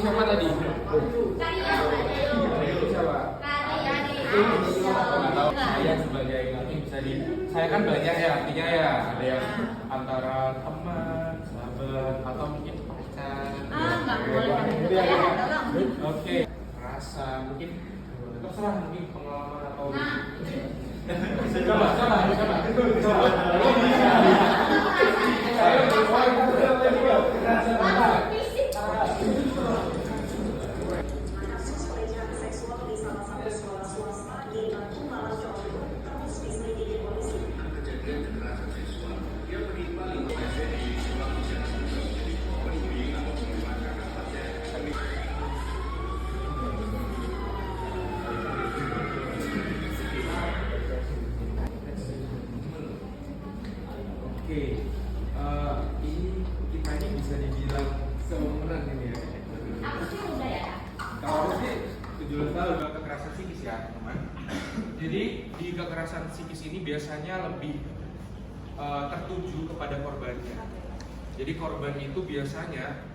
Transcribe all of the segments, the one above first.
siapa tadi? Siapa? Saya sebagai nanti bisa saya kan banyak ya artinya ya, ada yang antara teman, sahabat, atau mungkin pacar. Nggak boleh. Oke, rasa mungkin terserah, mungkin pengalaman atau coba. Oke, ini kita ini bisa dibilang seumuran ini ya. Aku sih udah ya. Kalau aku sih 17 tahun kekerasan psikis ya, teman. Jadi di kekerasan psikis ini biasanya lebih tertuju kepada korbannya. Jadi korban itu biasanya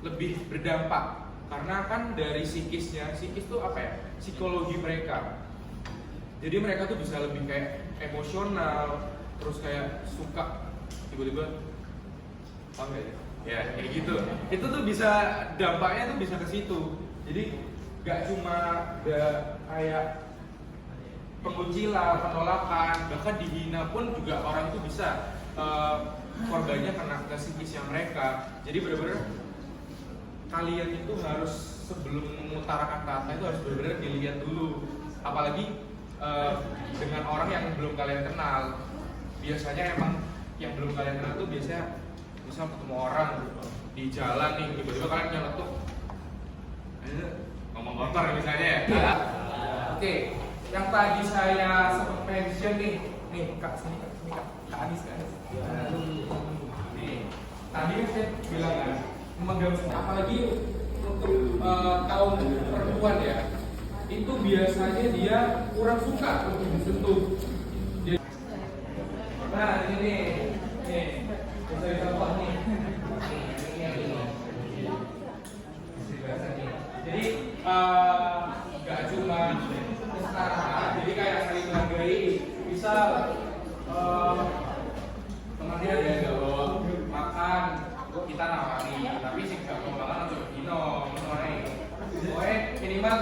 lebih berdampak karena kan dari psikis tuh apa ya? Psikologi mereka. Jadi mereka tuh bisa lebih kayak emosional, terus kayak suka tiba-tiba apa ya kayak gitu. Itu tuh bisa dampaknya tuh bisa ke situ. Jadi gak cuma kayak pengucilan, penolakan, bahkan dihina pun juga orang itu bisa korbannya kena ke psikisnya mereka. Jadi benar-benar kalian itu harus sebelum mengutarakan kata itu harus benar-benar dilihat dulu, apalagi dengan orang yang belum kalian kenal. Biasanya emang yang belum kalian kenal tuh biasanya misal ketemu orang di jalan nih, tiba-tiba kalian nyeletuk ngomong kotor misalnya ya. Oke, yang tadi saya sempat mention nih kak Anis. Nih, tadi kan saya bilang kan memegang, apalagi untuk kaum perempuan ya, itu biasanya dia kurang suka untuk disentuh. Nah ini bisa dicontoh nih. Jadi nggak cuma setara, jadi kayak saling menghargai. Bisa teman dia ada yang nggak bawa makan, kita nawari, tapi sih nggak bawa makan untuk minum, pokoknya minimal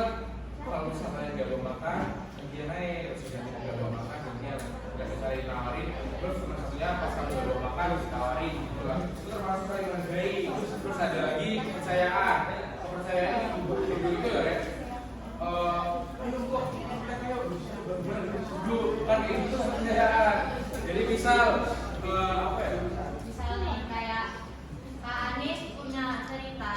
kalau misalnya nggak bawa makan, dia naik, sudah nggak bawa makan, dia nggak bisa ditawarin, terus maksudnya pas kamu nggak bawa makan harus ditawarin, gitu lah. Itu termasuk saling menghargai. Terus ada lagi kepercayaan itu ya. Ayo kok kan itu kepercayaan. Jadi misal apa ya? Misalnya kayak Kak Anis punya cerita,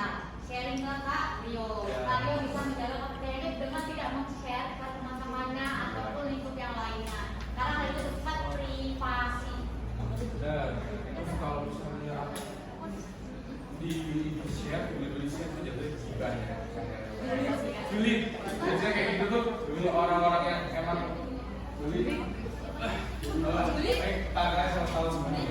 sharing ke Kak Rio. Kak Rio bisa menjaga kepercayaan dengan tidak men-share ke teman-temannya ataupun lingkup yang lainnya. Karena hal itu bersifat privasi. Dan terus kalau misalnya di share itu jatuh gibah ya. Julid, biasanya kayak gitu tuh dulu orang-orang yang emang julid. Tangannya sama tahu semuanya.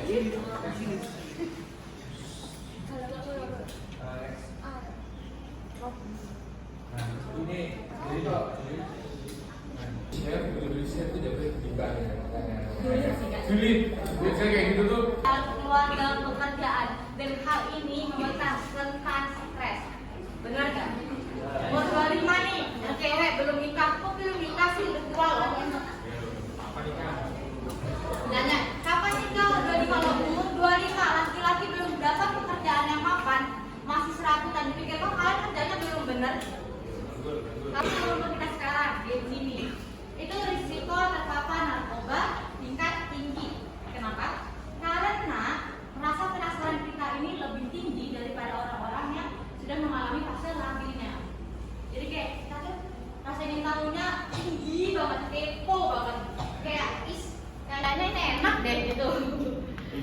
Nah, ini jadi kalau share itu jatuh gibah ya. Julid, biasanya kayak gitu tuh. Keluarga pekerjaan dan hal ini memecah rentan stres. Benar nggak? Umur 25 nih, yang cewek belum nikah, kok belum nikah sih udah tua loh. Nanya, kapan nikah? Udah di kalau umur 25, laki-laki belum dapat pekerjaan yang mapan, masih serabutan, dipikir kok kalian kerjanya belum bener. Tapi umur kita sekarang di sini, itu risiko terpapar narkoba tingkat tinggi. Kenapa? Karena rasa penasaran kita ini lebih tinggi daripada orang-orang yang sudah mengalami fase labilnya. Jadi kayak kita tuh rasa ingin tahunya tinggi banget, kepo banget, kayak kayaknya ini enak deh gitu.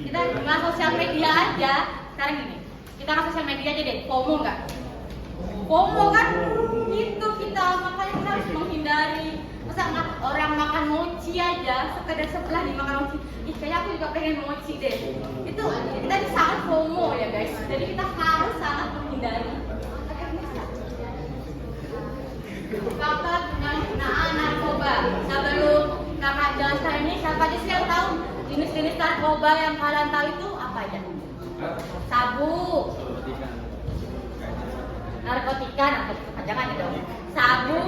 Kita nggak sosial media aja. Sekarang gini, kita nggak sosial media aja deh. FOMO nggak? FOMO kan? Itu kita makanya kita harus menghindari. Masa orang makan mochi aja, sekedar sebelah dimakan mochi. Kayaknya aku juga pengen mochi deh. Itu kita sangat FOMO ya guys. Jadi kita harus sangat menghindari. siapa aja sih yang tahu jenis-jenis narkoba yang kalian tahu itu apa aja? Sabu, narkotika jangan dong. Sabu,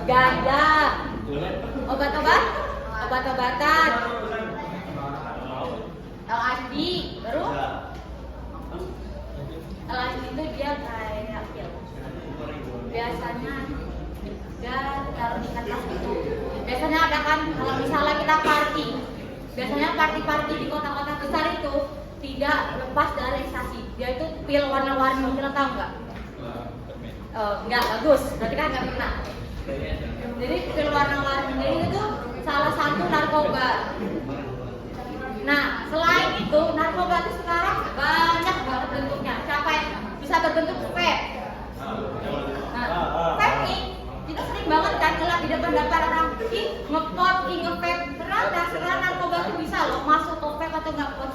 ganja, obat-obatan, LSD, baru LSD itu dia kayak pil. Biasanya dia taruh di kertas itu. Biasanya ada kan kalau misalnya kita party, biasanya party di kota-kota besar itu tidak lepas dari ekstasi. Dia itu pil warna-warni, kalian tahu nggak? Nggak bagus, berarti kan nggak pernah. Jadi pil warna-warni itu salah satu narkoba. Nah, selain itu narkoba itu sekarang banyak banget bentuknya. Siapa yang bisa berbentuk vape? Nah, vape nih kita sering banget kan ngeliat di depan orang ngepot, nge-vape. Ternyata sekarang narkoba itu bisa loh masuk ke vape atau nggak pot.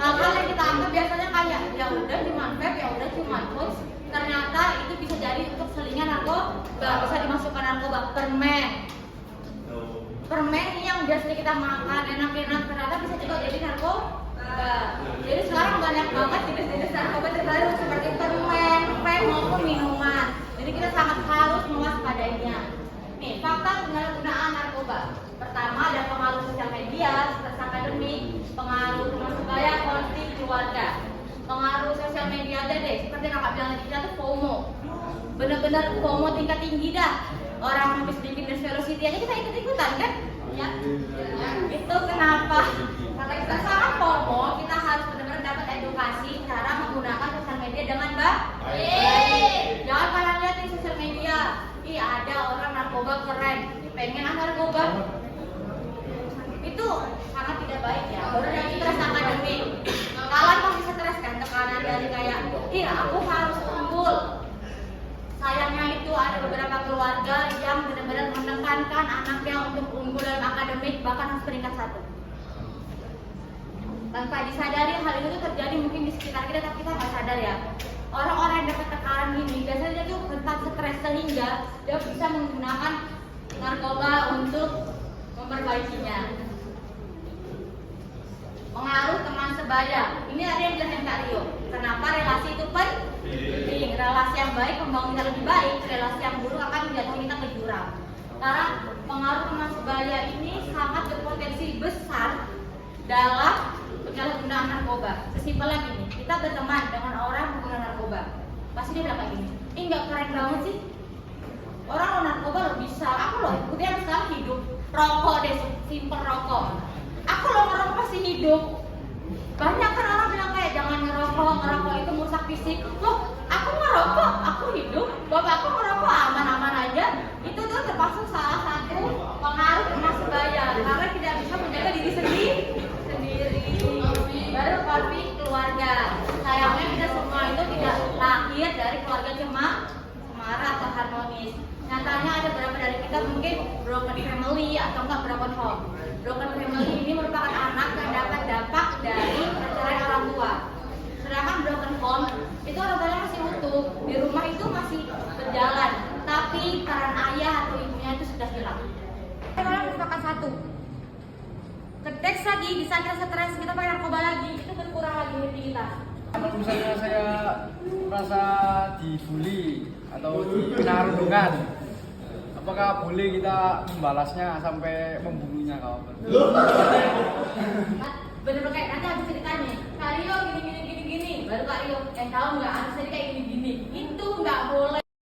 Hal-hal yang kita anggap biasanya kayak ya udah cuma vape, ya udah cuma pot. Ternyata itu bisa jadi untuk selingan narkoba, bisa dimasukkan narkoba. Permen yang biasanya kita makan enak-enak ternyata bisa juga jadi narkoba. Jadi sekarang banyak banget jenis-jenis narkoba terbaru seperti permen, vape maupun minuman. Jadi kita sangat harus mewaspadainya. Nih, fakta penyalahgunaan narkoba. Pertama ada pengaruh sosial media, stres akademik, pengaruh teman sebaya, konflik keluarga. Pengaruh sosial media aja deh, seperti kakak bilang tadi kita tuh FOMO. Bener-bener FOMO tingkat tinggi dah. Orang habis bikin velocity aja kita ikut-ikutan kan? Ya. Itu kenapa? Karena kita sangat FOMO, kita harus benar-benar dapat edukasi cara menggunakan sosial media dengan baik. Jangan kalian lihat di sosial media, ih ada orang narkoba keren, pengen narkoba. Itu sangat tidak baik ya. Baru yang stres akademik. Kalian pasti stres kan tekanan dari kayak, iya aku harus unggul. Sayangnya itu ada beberapa keluarga yang benar-benar menekankan anaknya untuk unggul dalam akademik bahkan harus peringkat 1. Tanpa disadari hal itu terjadi mungkin di sekitar kita tapi kita nggak sadar ya. Orang-orang yang dapat tekanan ini biasanya itu rentan stres sehingga dia bisa menggunakan narkoba untuk memperbaikinya. Pengaruh teman sebaya. Ini ada yang jelasin Kak Rio. Kenapa relasi itu penting? Relasi yang baik membangun kita lebih baik, relasi yang buruk akan menjatuhkan kita ke jurang. Karena pengaruh teman sebaya ini sangat berpotensi besar dalam penyalahgunaan narkoba. Sesimpelnya gini, kita berteman dengan orang pengguna narkoba, pasti dia bilang kayak gini, ih nggak keren banget sih, orang lo narkoba lo bisa, aku loh ikutin yang sekarang hidup, rokok deh, simpel rokok, aku lo ngerokok masih hidup. Banyak kan orang bilang kayak jangan ngerokok itu merusak fisik. Loh, aku ngerokok, aku hidup, bapakku ngerokok aman-aman aja. Itu tuh termasuk salah satu pengaruh teman sebaya karena tidak bisa menjaga diri sendiri. Baru konflik keluarga. Sayangnya kita semua itu tidak lahir dari keluarga cemara atau harmonis. Nyatanya ada beberapa dari kita mungkin broken family atau enggak broken home. Broken family ini merupakan anak yang dapat dampak dari perceraian orang tua. Sedangkan broken home itu orang tuanya masih utuh, di rumah itu masih berjalan, tapi peran ayah atau ibunya itu sudah hilang. Kalau merupakan satu, kedeks lagi, bisa kita stres, kita pakai narkoba lagi, itu berkurang lagi energi kita. Kalau misalnya saya merasa dibully atau dihina, apakah boleh kita membalasnya sampai membunuhnya kawan? Bener-bener kayak nanti habis ceritanya, Kak Rio gini, baru Kak Rio, tahu nggak, harus kayak gini, itu nggak boleh.